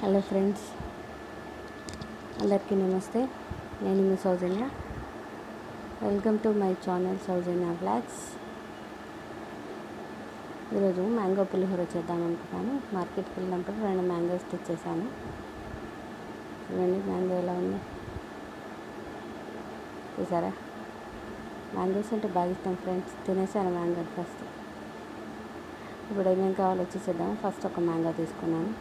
Hello friends, అందరికీ నమస్తే. నేను మీ Soujanya. Welcome to my channel Soujanya vlogs. ఈరోజు మ్యాంగో పులిహోర చేద్దాం అనుకున్నాను. మార్కెట్కి వెళ్ళినప్పుడు 2 మ్యాంగోస్ తెచ్చేసాను. చూడండి మ్యాంగో ఎలా ఉందో చూసారా. మ్యాంగోస్ అంటే బాగా ఇష్టం ఫ్రెండ్స్. తినేసాను మ్యాంగో ఫస్ట్. ఇప్పుడు ఏమేమి కావాలో వచ్చేసేద్దాం. ఫస్ట్ ఒక మ్యాంగో తీసుకున్నాను.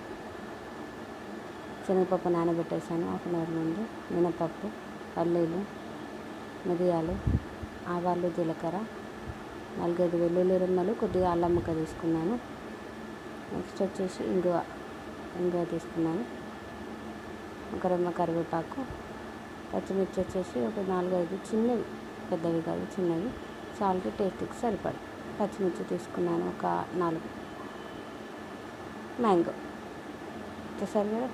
శనగపప్పు నానబెట్టేసాను 1/2 అవర్ ముందు. మినపప్పు, పల్లీలు, మిరియాలు, ఆవాలు, జీలకర్ర, 4-5 వెల్లుల్లి రెమ్మలు, కొద్దిగా అల్లం ముక్క తీసుకున్నాను. నెక్స్ట్ వచ్చేసి ఇంగువ తీసుకున్నాను. ఒక రెమ్మ కరివేపాకు, పచ్చిమిర్చి వచ్చేసి ఒక 4-5 చిన్నవి, పెద్దవి కాదు చిన్నవి. సాల్ట్ టేస్ట్కి సరిపడి పచ్చిమిర్చి తీసుకున్నాను. ఒక 4 మ్యాంగో చూసారు కదా.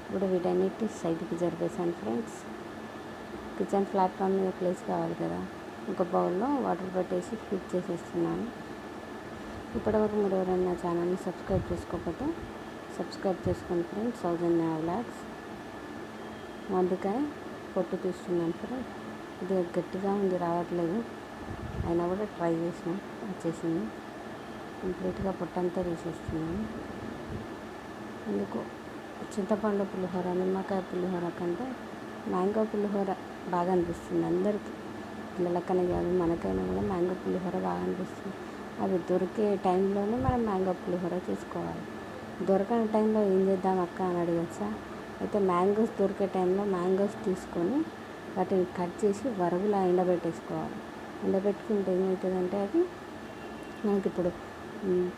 ఇప్పుడు వీటన్నిటి సైడ్కి జరిపేసాను ఫ్రెండ్స్. కిచెన్ ప్లాట్ఫామ్ మీద ప్లేస్ కావాలి కదా. ఒక బౌల్లో వాటర్ పెట్టేసి హీట్ చేసేస్తున్నాను. ఇప్పటివరకు మీరు ఎవరైనా ఛానల్ని సబ్స్క్రైబ్ చేసుకోకపోతే సబ్స్క్రైబ్ చేసుకోండి ఫ్రెండ్స్. సౌజన్య వ్లాగ్స్. వంకాయ పొట్టు తీస్తున్నాను ఫ్రెండ్స్. ఇది గట్టిగా ఉంది, రావట్లేదు. అయినా కూడా ట్రై చేసినాం, వచ్చేసింది. కంప్లీట్గా పొట్టంతా తీసేస్తున్నాను. ఎందుకు చింతపండు పులిహోర, నిమ్మకాయ పులిహోర కంటే మ్యాంగో పులిహోర బాగా అనిపిస్తుంది అందరికీ. పిల్లలకనే కాదు, మనకైనా కూడా మ్యాంగో పులిహోర బాగా అనిపిస్తుంది. అది దొరికే టైంలోనే మనం మ్యాంగో పులిహోర చేసుకోవాలి. దొరకని టైంలో ఏం చేద్దాం అక్క అని అడగచ్చా. అయితే మ్యాంగోస్ దొరికే టైంలో మ్యాంగోస్ తీసుకొని వాటిని కట్ చేసి వరగులా ఎండబెట్టేసుకోవాలి. ఎండబెట్టుకుంటే ఏమవుతుందంటే అది మనకి ఇప్పుడు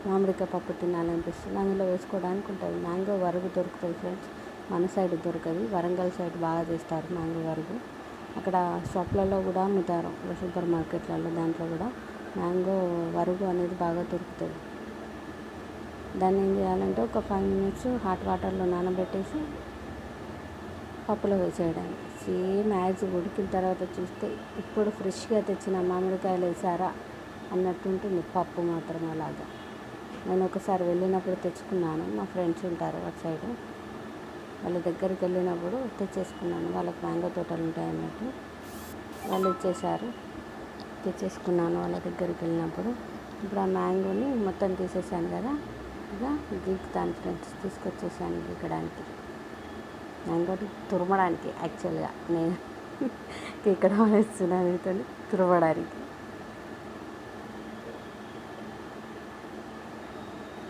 మామిడికాయ పప్పు తినాలనిపిస్తుంది, అందులో వేసుకోవడానికి ఉంటుంది. మ్యాంగో వరుగు దొరుకుతుంది ఫ్రెండ్స్. మన సైడ్ దొరకదు, వరంగల్ సైడ్ బాగా చేస్తారు మ్యాంగో వరుగు. అక్కడ షాప్లలో కూడా అమ్ముతారు, సూపర్ మార్కెట్లలో. దాంట్లో కూడా మ్యాంగో వరుగు అనేది బాగా దొరుకుతుంది. దాన్ని ఏం చేయాలంటే ఒక 5 minutes హాట్ వాటర్లో నానబెట్టేసి పప్పులో వేసేయడానికి. సేమ్ యాజ్ ఉడికిన తర్వాత చూస్తే ఇప్పుడు ఫ్రెష్గా తెచ్చిన మామిడికాయలు వేసారా అన్నట్టు ఉంటుంది పప్పు మాత్రం. అలాగా నేను ఒకసారి వెళ్ళినప్పుడు తెచ్చుకున్నాను. మా ఫ్రెండ్స్ ఉంటారు అటు సైడు, వాళ్ళ దగ్గరికి వెళ్ళినప్పుడు తెచ్చేసుకున్నాను. వాళ్ళకి మ్యాంగో తోటలు ఉంటాయి అన్నట్టు. వాళ్ళు ఇచ్చేసారు, తెచ్చేసుకున్నాను వాళ్ళ దగ్గరికి వెళ్ళినప్పుడు. ఇప్పుడు ఆ మ్యాంగోని మొత్తం తీసేసాను కదా, ఇక గీకుతాను ఫ్రెండ్స్. తీసుకొచ్చేసాను గీకడానికి, మ్యాంగోని తురమడానికి. యాక్చువల్గా నేను గీకడం వేస్తున్నాను, ఇతను తురమడానికి.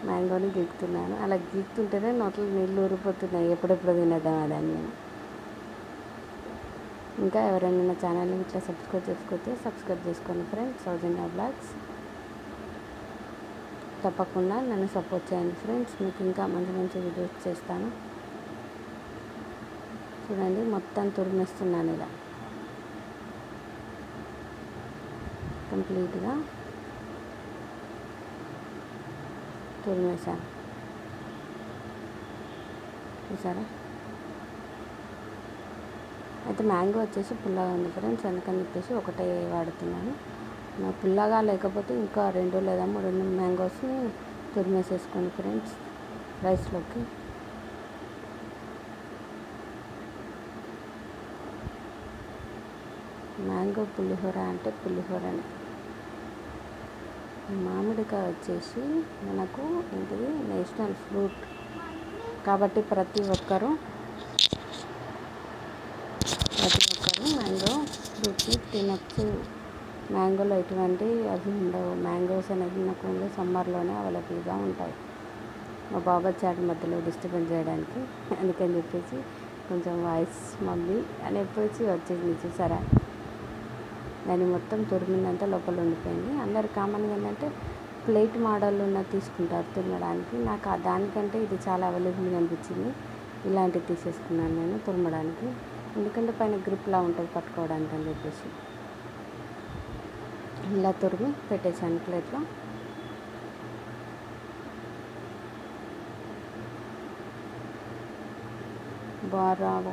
మ్యాంగోని గీకుతున్నాను. అలా గీకుతుంటేనే నోట్లో నీళ్ళు ఊరిపోతున్నాయి, ఎప్పుడెప్పుడు తినేద్దాం అదని. నేను ఇంకా ఎవరైనా నా ఛానల్ని ఇట్లా సబ్స్క్రైబ్ చేసుకోతే సబ్స్క్రైబ్ చేసుకోండి ఫ్రెండ్స్. సౌజన్య వ్లాగ్స్. తప్పకుండా నన్ను సపోర్ట్ చేయండి ఫ్రెండ్స్. మీకు ఇంకా మంచి మంచి వీడియోస్ చేస్తాను. చూడండి మొత్తం తురిమేస్తున్నాను ఇలా కంప్లీట్గా తురిమేసాను చూసారా. అయితే మ్యాంగో వచ్చేసి పుల్లగా ఉంది ఫ్రెండ్స్, అందుకని చెప్పేసి ఒకటే వాడుతున్నాను. పుల్లగా లేకపోతే ఇంకా 2 లేదా 3 మ్యాంగోస్ని తురిమేసేసుకోండి ఫ్రెండ్స్ రైస్లోకి. మ్యాంగో పులిహోర అంటే పులిహోరనే. మామిడికాయ వచ్చేసి మనకు ఏంటిది నేషనల్ ఫ్రూట్ కాబట్టి ప్రతి ఒక్కరూ మ్యాంగో ఫ్రూట్ని తినచ్చు. మ్యాంగోలో ఎటువంటి అవి ఉండవు. మ్యాంగోస్ అనేది నాకు ఓన్లీ సమ్మర్లోనే అవైలబుల్గా ఉంటాయి. మా బాబా చాట్ మధ్యలో డిస్టర్బెన్స్ చేయడానికి, అందుకని చెప్పేసి కొంచెం వాయిస్ మమ్మీ అని చెప్పేసి వచ్చేసింది చూసారా. దాన్ని మొత్తం తురిమిందంతా లోపల ఉండిపోయింది. అందరు కామన్గా ఏంటంటే ప్లేట్ మోడల్ ఉన్నది తీసుకుంటారు తురమడానికి. నాకు దానికంటే ఇది చాలా అవైలబుల్గా అనిపించింది. ఇలాంటివి తీసేసుకున్నాను నేను తురమడానికి, ఎందుకంటే పైన గ్రిప్లా ఉంటుంది పట్టుకోవడానికి అని చెప్పేసి. ఇలా తురిమి పెట్టేసాను ప్లేట్లో.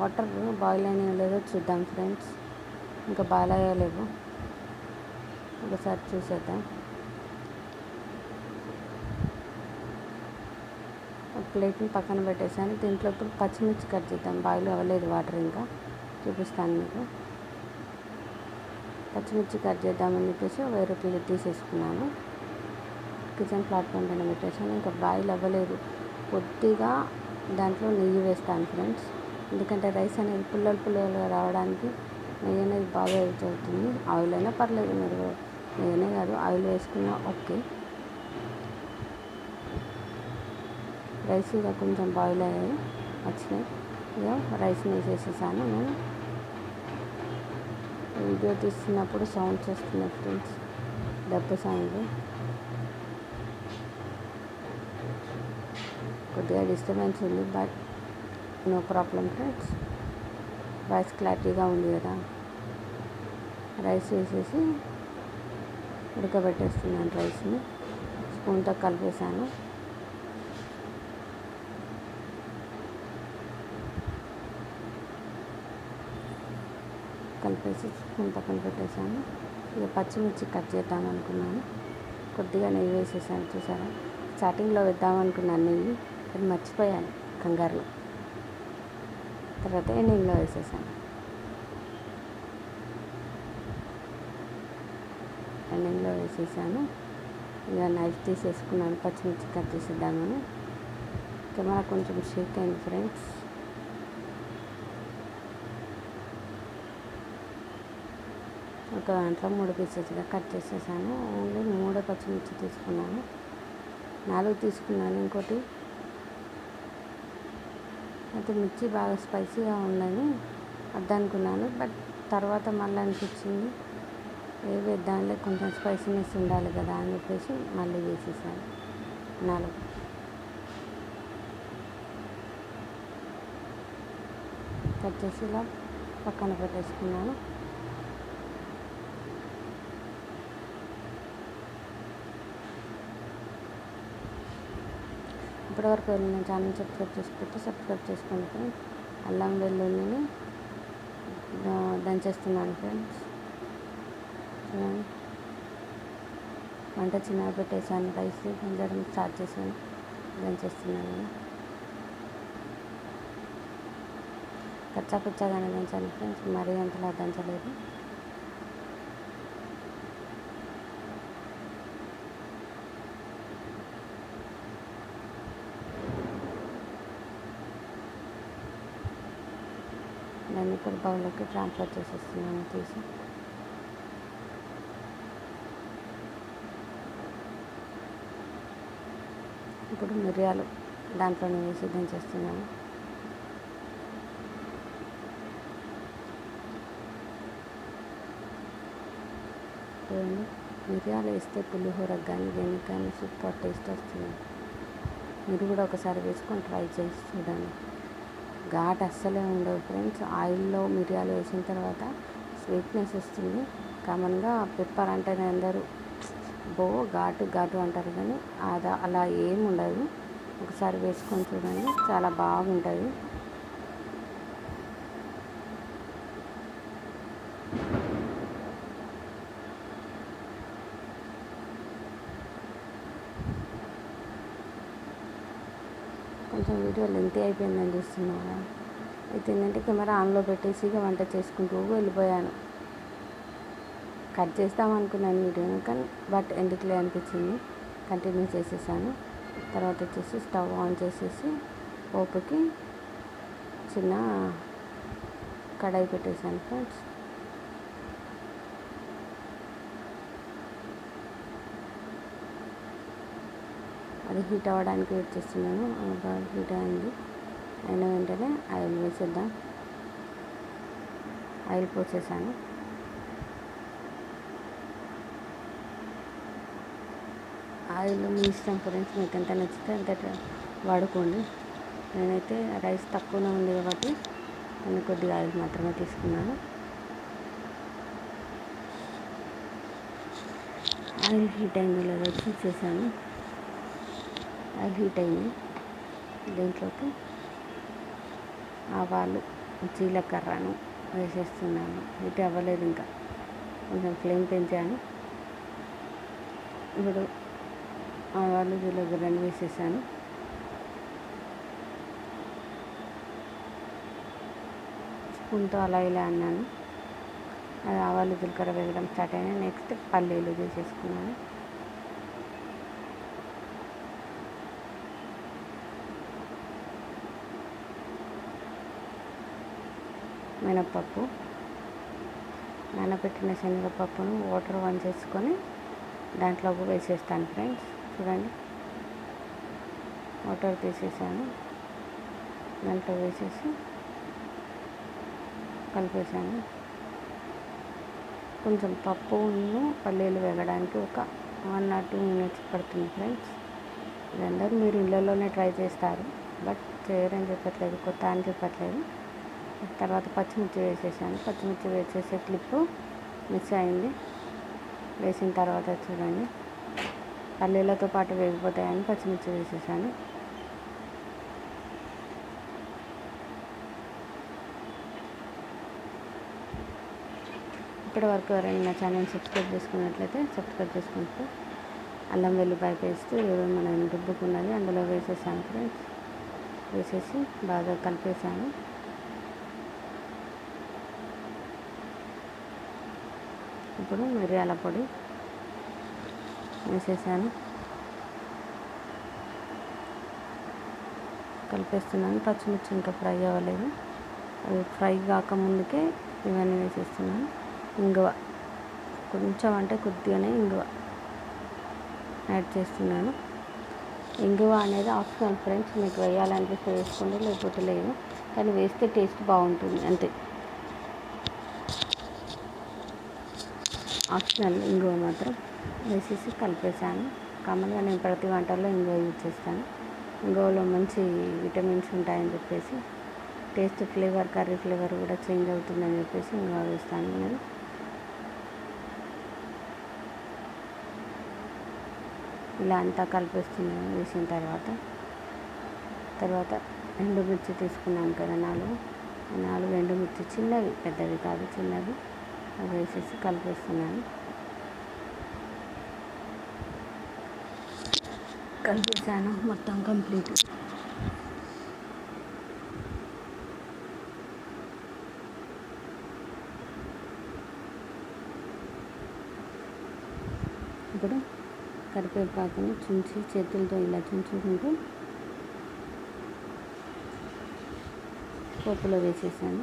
వాటర్ బాయిల్ అయినా లేదో చూద్దాం ఫ్రెండ్స్. ఇంకా బాయిల్ అయ్యలేవు, ఒకసారి చూసేద్దాం. ప్లేట్ని పక్కన పెట్టేసాను. దీంట్లో ఇప్పుడు పచ్చిమిర్చి కట్ చేద్దాం. బాయిల్ అవ్వలేదు వాటర్, ఇంకా చూపిస్తాను మీకు. పచ్చిమిర్చి కట్ చేద్దామని చెప్పేసి వేరే ప్లేట్ తీసేసుకున్నాను. కిచెన్ ప్లాట్ఫామ్ పైన పెట్టేసాను. ఇంకా బాయిల్ అవ్వలేదు. కొద్దిగా దాంట్లో నెయ్యి వేస్తాను ఫ్రెండ్స్, ఎందుకంటే రైస్ అనేది పుల్లలుగా రావడానికి నెయ్యి అనేది బాగా యూజ్ అవుతుంది. ఆయిల్ అయినా పర్లేదు, మీరు నెయ్యనే కాదు ఆయిల్ వేసుకున్నా ఓకే. రైస్ ఇక కొంచెం బాయిల్ అయ్యాయి వచ్చినాయి. ఇక రైస్ని వేసేసేసాను. నేను వీడియో తీస్తున్నప్పుడు సౌండ్స్ వస్తున్నాయి ఫ్రెండ్స్, డబ్బు సౌండ్. కొద్దిగా డిస్టర్బెన్స్ ఉంది, but no problem friends. Voice క్లారిటీగా ఉంది కదా. రైస్ వేసేసి ఉడకబెట్టేస్తున్నాను. రైస్ని స్పూన్తో కలిపేసాను. కలిపేసి స్పూన్ పక్కన పెట్టేసాను. ఇక పచ్చిమిర్చి కట్ చేద్దాం అనుకున్నాను. కొద్దిగా నెయ్యి వేసేసాను. చూసారా, స్టార్టింగ్లో వేద్దామనుకున్నాను నెయ్యి, అది మర్చిపోయాను కంగారులో. తర్వాత ఎండింగ్లో వేసేసాను. ఇక నైఫ్ తీసేసుకున్నాను. పచ్చిమిర్చి కట్ చేసేద్దామని. కెమెరా కొంచెం షేక్ అయింది ఫ్రెండ్స్. ఒక దాంట్లో 3 పీసెస్గా కట్ చేసేసాను. ఓన్లీ 3 పచ్చిమిర్చి తీసుకున్నాను, 4 తీసుకున్నాను. ఇంకోటి అయితే మిర్చి బాగా స్పైసీగా ఉందని వద్దనుకున్నాను, బట్ తర్వాత మళ్ళీ అనిపించింది వేద్దాంలే, కొంచెం స్పైసీనెస్ ఉండాలి కదా అని చెప్పేసి మళ్ళీ వేసేసాను 4. కట్ చేసి ఇలా పక్కన పెట్టేసుకున్నాను. ఇప్పటివరకు వెళ్ళిన ఛానల్ సబ్స్క్రైబ్ చేసుకోండి ఫ్రెండ్స్. అల్లం వెల్లుల్లిని దంచేస్తున్నాను ఫ్రెండ్స్. చూడండి, వంట చిన్నగా పెట్టేసాను. రైస్ దంచడం స్టార్ట్ చేశాను, దంచేస్తున్నాను. కచ్చాగానే దంచాను ఫ్రెండ్స్, మరీ అంతలా దంచలేదు. దాన్ని ఇప్పుడు బౌల్లోకి ట్రాన్స్ఫర్ చేసేస్తున్నాను తీసి. ఇప్పుడు మిరియాలు దాంట్లోనే వేసి దంచేస్తున్నాను. చూడండి, మిరియాలు వేస్తే పులిహోరకు కానీ దేనికి కానీ సూపర్ టేస్ట్ వస్తుంది. మీరు కూడా ఒకసారి వేసుకొని ట్రై చేసి చూడండి. ఘాట్ అస్సలే ఉండదు ఫ్రెండ్స్. ఆయిల్లో మిరియాలు వేసిన తర్వాత స్వీట్నెస్ వస్తుంది. కామన్గా పెప్పర్ అంటేనే అందరూ ఘాటు అంటారు, కానీ అలా ఏమి ఉండదు. ఒకసారి వేసుకొని చూడండి, చాలా బాగుంటుంది. కొంచెం వీడియో లెంతీ అయిపోయిందని చూస్తున్నారా. అయితే ఏంటంటే కెమెరా ఆన్లో పెట్టేసి వంట చేసుకుంటూ వెళ్ళిపోయాను. కట్ చేస్తామనుకున్నాను వీడియోని, కానీ బట్ ఎందుకులే అనిపించింది, కంటిన్యూ చేసేసాను. తర్వాత వచ్చేసి స్టవ్ ఆన్ చేసేసి పోపుకి చిన్న కడాయి పెట్టేసాను ఫ్రెండ్స్. అది హీట్ అవ్వడానికి వెయిట్ చేస్తున్నాను. హీట్ అయింది, అయిన వెంటనే ఆయిల్ వేసేద్దాం. ఆయిల్ పోసేసాను. ఆయిల్ మీ ఇష్టం ఫ్రెండ్స్, మీకు ఎంత నచ్చితే అంత వాడుకోండి. నేనైతే రైస్ తక్కువనే ఉంది కాబట్టి నేను కొద్దిగా ఆయిల్ మాత్రమే తీసుకున్నాను. ఆయిల్ హీట్ అయిందో లేదో చూసేసాను. ఆయిల్ హీట్ అయింది. దీంట్లోకి ఆవాలు, జీలకర్రను వేసేస్తున్నాను. హీట్ అవ్వలేదు, ఇంకా కొంచెం ఫ్లేమ్ పెంచాను. ఇప్పుడు ఆవాలు జీలకర్రను వేసేసాను. స్పూన్తో అలా ఇలా అన్నాను. అది ఆవాలు జీలకర్ర వేగడం స్టార్ట్ అయినాయి. నెక్స్ట్ పల్లీలు తీసేసుకున్నాను. మినప్పప్పు, నానబెట్టిన శనగపప్పును వాటర్ వంచేసుకొని దాంట్లోకి వేసేస్తాను ఫ్రెండ్స్. చూడండి, వాటర్ తీసేసాను, దాంట్లో వేసేసి కలిపేసాను. కొంచెం పప్పును పల్లీలు వేగడానికి ఒక 1 or 2 minutes పడుతుంది ఫ్రెండ్స్. ఇదందరూ మీరు ఇళ్ళలోనే ట్రై చేస్తారు, బట్ చేయరని చెప్పట్లేదు, కొత్త అని చెప్పట్లేదు. తర్వాత పచ్చిమిర్చి వేసేసాను. పచ్చిమిర్చి వేసేసే క్లిప్పు మిస్ అయింది. వేసిన తర్వాత చూడండి, పల్లీలతో పాటు వేగిపోతాయని పచ్చిమిర్చి వేసేసాను. ఇప్పటి వరకు ఎవరైనా నా ఛానల్ సబ్స్క్రైబ్ చేసుకున్నట్లయితే సబ్స్క్రైబ్ చేసుకుంటూ అల్లం వెల్లిపాయ పేస్ట్ మనం రుబ్బుకున్నది అందులో వేసేసాను ఫ్రెండ్స్. వేసేసి బాగా కలిపేసాను. ఇప్పుడు మిరియాల పొడి వేసేసాను, కలిపేస్తున్నాను. పచ్చిమిర్చి ఇంకా ఫ్రై అవ్వలేదు, అది ఫ్రై కాకముందుకే ఇవన్నీ వేసేస్తున్నాను. ఇంగువ కొంచెం, అంటే కొద్దిగానే ఇంగువ యాడ్ చేస్తున్నాను. ఇంగువ అనేది ఆప్షనల్ ఫ్రెండ్స్, మీకు వేయాలనిపిస్తే వేసుకోండి, లేకపోతే లేదు, కానీ వేస్తే టేస్ట్ బాగుంటుంది అంతే, ఆప్షనల్. ఇంగువ మాత్రం వేసేసి కలిపేసాను. కామన్గా నేను ప్రతి వంటల్లో ఇంగువ యూజ్ చేస్తాను. ఇంగువలో మంచి విటమిన్స్ ఉంటాయని చెప్పేసి, టేస్ట్ ఫ్లేవర్, కర్రీ ఫ్లేవర్ కూడా చేంజ్ అవుతుందని చెప్పేసి ఇంగువ వేస్తాను నేను. ఇలా అంతా కలిపేస్తున్నాను. వేసిన తర్వాత ఎండుమిర్చి తీసుకున్నాను కదా, 4 ఎండుమిర్చి, చిన్నవి, పెద్దవి కాదు, చిన్నవి, అవి వేసేసి కలిపేస్తున్నాను. కలిపేసాను మొత్తం కంప్లీట్. ఇప్పుడు కరివేపాకుని చుంచి చేతులతో ఇలా చుంచుకుంటూ పోపులో వేసేసాను.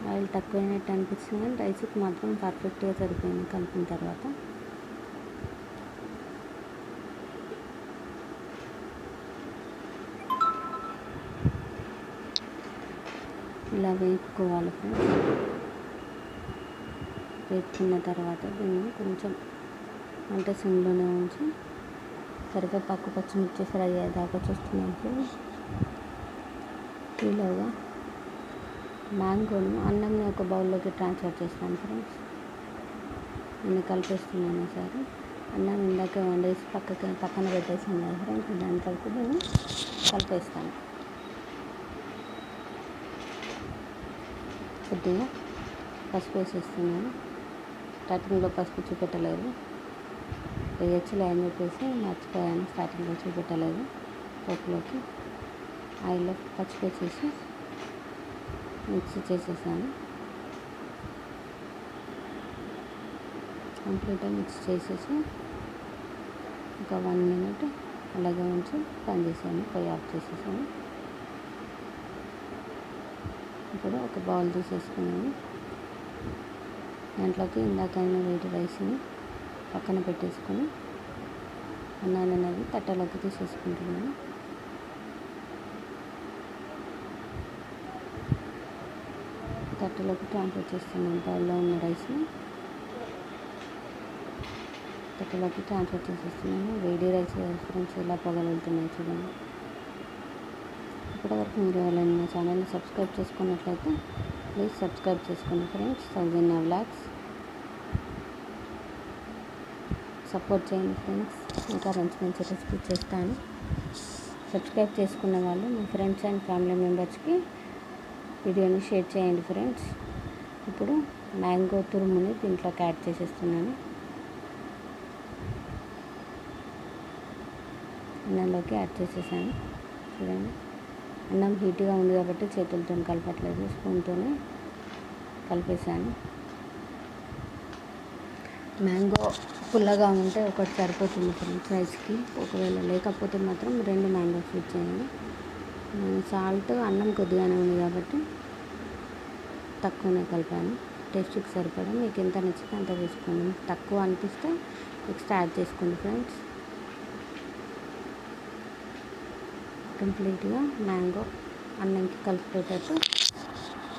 ఆయిల్ తక్కువైనట్టు అనిపించింది, కానీ రైస్కి మాత్రం పర్ఫెక్ట్గా సరిపోయింది కలిపిన తర్వాత. ఇలా వేపుకోవాలి ఫ్రెండ్స్. వేపుకున్న తర్వాత దీన్ని కొంచెం అంటే సిమ్లోనే ఉంచి కరివేపాకు పచ్చిమిర్చి ఫ్రై అయ్యేదాకా చూస్తున్నాను ఫ్రెండ్స్. ఈలోగా మ్యాంగోను అన్నంని ఒక బౌల్లోకి ట్రాన్స్ఫర్ చేస్తాను ఫ్రెండ్స్. నేను కలిపేస్తున్నాను ఒకసారి. అన్నం ఇందాక వండేసి పక్కన పెట్టేసాను కదా ఫ్రెండ్స్, దాంట్లోకి నేను కలిపేస్తాను. కొద్దిగా పసుపు వేసేస్తున్నాను. స్టార్టింగ్లో పసుపు చూపెట్టలేదు, వేయచ్చులే అని చెప్పేసి మర్చిపోయాను, స్టార్టింగ్లో చూపెట్టలేదు. పోపులోకి ఆయిల్లో పసుపు వేసేసి మిక్స్ చేసేసాను. కంప్లీట్గా మిక్స్ చేసేసి ఒక 1 minute అలాగే ఉంచి పని చేసాను, పొయ్యి ఆఫ్ చేసేసాను. ఇప్పుడు ఒక బౌల్ తీసేసుకున్నాను. దాంట్లోకి ఇందాకైనా వేడి రైస్ని పక్కన పెట్టేసుకొని అన్నాన్ని అనేది తట్టలోకి తీసేసుకుంటున్నాను. తట్టలోకి ట్రాన్స్ఫర్ చేస్తున్నాను. బౌల్లో ఉన్న రైస్ని తట్టలోకి ట్రాన్స్ఫర్ చేసేస్తున్నాను. వేడి రైస్ ఫ్రెండ్స్ ఎలా పొగలుతున్నాయి చూడండి. ఇప్పటివరకు మీరు ఎవరైనా నా ఛానల్ని సబ్స్క్రైబ్ చేసుకున్నట్లయితే ప్లీజ్ సబ్స్క్రైబ్ చేసుకోండి ఫ్రెండ్స్. సౌజన్య వ్లాగ్స్ సపోర్ట్ చేయండి ఫ్రెండ్స్. ఇంకా మంచి రెసిపీ చేస్తాను. సబ్స్క్రైబ్ చేసుకున్న వాళ్ళు మీ ఫ్రెండ్స్ అండ్ ఫ్యామిలీ మెంబర్స్కి వీడియోని షేర్ చేయండి ఫ్రెండ్స్. ఇప్పుడు మ్యాంగో తురుముని దీంట్లోకి యాడ్ చేసేస్తున్నాను. అన్నంలోకి యాడ్ చేసేసాను. చూడండి, అన్నం హీట్గా ఉంది కాబట్టి చేతులతో కలపట్లేదు, స్పూన్తోనే కలిపేసాను. మ్యాంగో పుల్లగా ఉంటే ఒకటి సరిపోతుంది ఫ్రెండ్స్ రైస్కి. ఒకవేళ లేకపోతే మాత్రం 2 మ్యాంగోస్ యూజ్ చేయండి. సాల్ట్ అన్నం కొద్దిగానే ఉంది కాబట్టి తక్కువనే కలిపాను. టేస్ట్కి సరిపడా మీకు ఎంత నచ్చితే అంత వేసుకోండి. మీకు తక్కువ అనిపిస్తే ఎక్స్ట్రా యాడ్ చేసుకోండి ఫ్రెండ్స్. కంప్లీట్గా మ్యాంగో అన్నంకి కలిసిపోయేటట్టు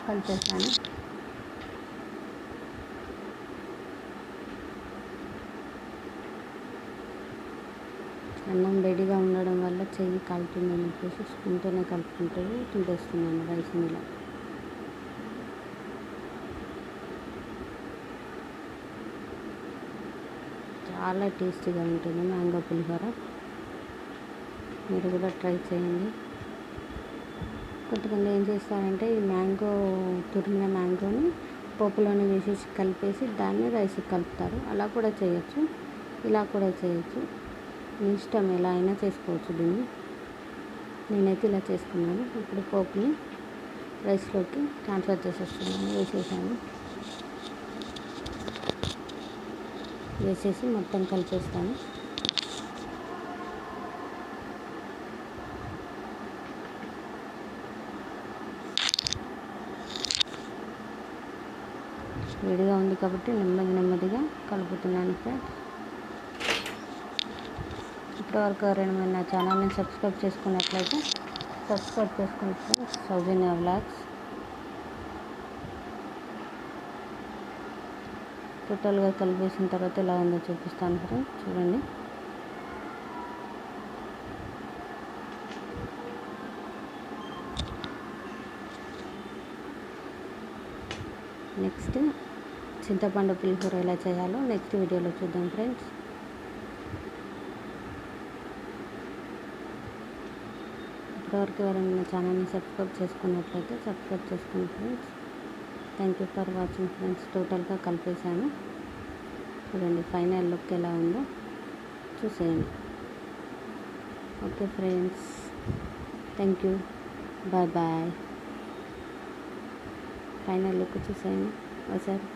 కలిపేసాను. అన్నం రెడీగా ఉండడం వల్ల చెయ్యి కాలుతుందని చెప్పేసి స్పూన్తోనే కలుపుకుంటూ తింటేస్తున్నాను రైస్ని ఇలా. చాలా టేస్టీగా ఉంటుంది మ్యాంగో పులిహోర. మీరు కూడా ట్రై చేయండి. కొంతమంది ఏం చేస్తారంటే ఈ తురిమిన మ్యాంగోని పోపులోనే వేసేసి కలిపేసి దాన్ని రైస్కి కలుపుతారు. అలా కూడా చేయొచ్చు, ఇలా కూడా చేయొచ్చు. మీ ఇష్టం, ఎలా అయినా చేసుకోవచ్చు దీన్ని. నేనైతే ఇలా చేసుకున్నాను. ఇప్పుడు పోపుని రైస్లోకి ట్రాన్స్ఫర్ చేసేస్తున్నాను. వేసేసి మొత్తం కలిపేస్తాను. వేడిగా ఉంది కాబట్టి నెమ్మదిగా కలుపుతున్నాను ఫ్రెండ్స్. ఇప్పటివరకు ఎవరైనా నా ఛానల్ని సబ్స్క్రైబ్ చేసుకున్నట్లయితే సబ్స్క్రైబ్ చేసుకోండి ఫ్రెండ్స్. సౌజన్య వ్లాగ్స్. టోటల్గా కలిపేసిన తర్వాత ఎలా ఉందో చూపిస్తాను ఫ్రెండ్స్. చూడండి, నెక్స్ట్ చింతపండు పులిహోర ఎలా చేయాలో నెక్స్ట్ వీడియోలో చూద్దాం ఫ్రెండ్స్. ఇప్పటివరకు ఎవరైనా నా ఛానల్ని సబ్స్క్రైబ్ చేసుకున్నట్లయితే సబ్స్క్రైబ్ చేసుకోండి friends. Thank you for watching friends. టోటల్గా కలిపేసాను. చూడండి ఫైనల్ లుక్ ఎలా ఉందో చూసేయండి. Okay friends, thank you, bye bye. Final look చూసేయండి ఒకసారి.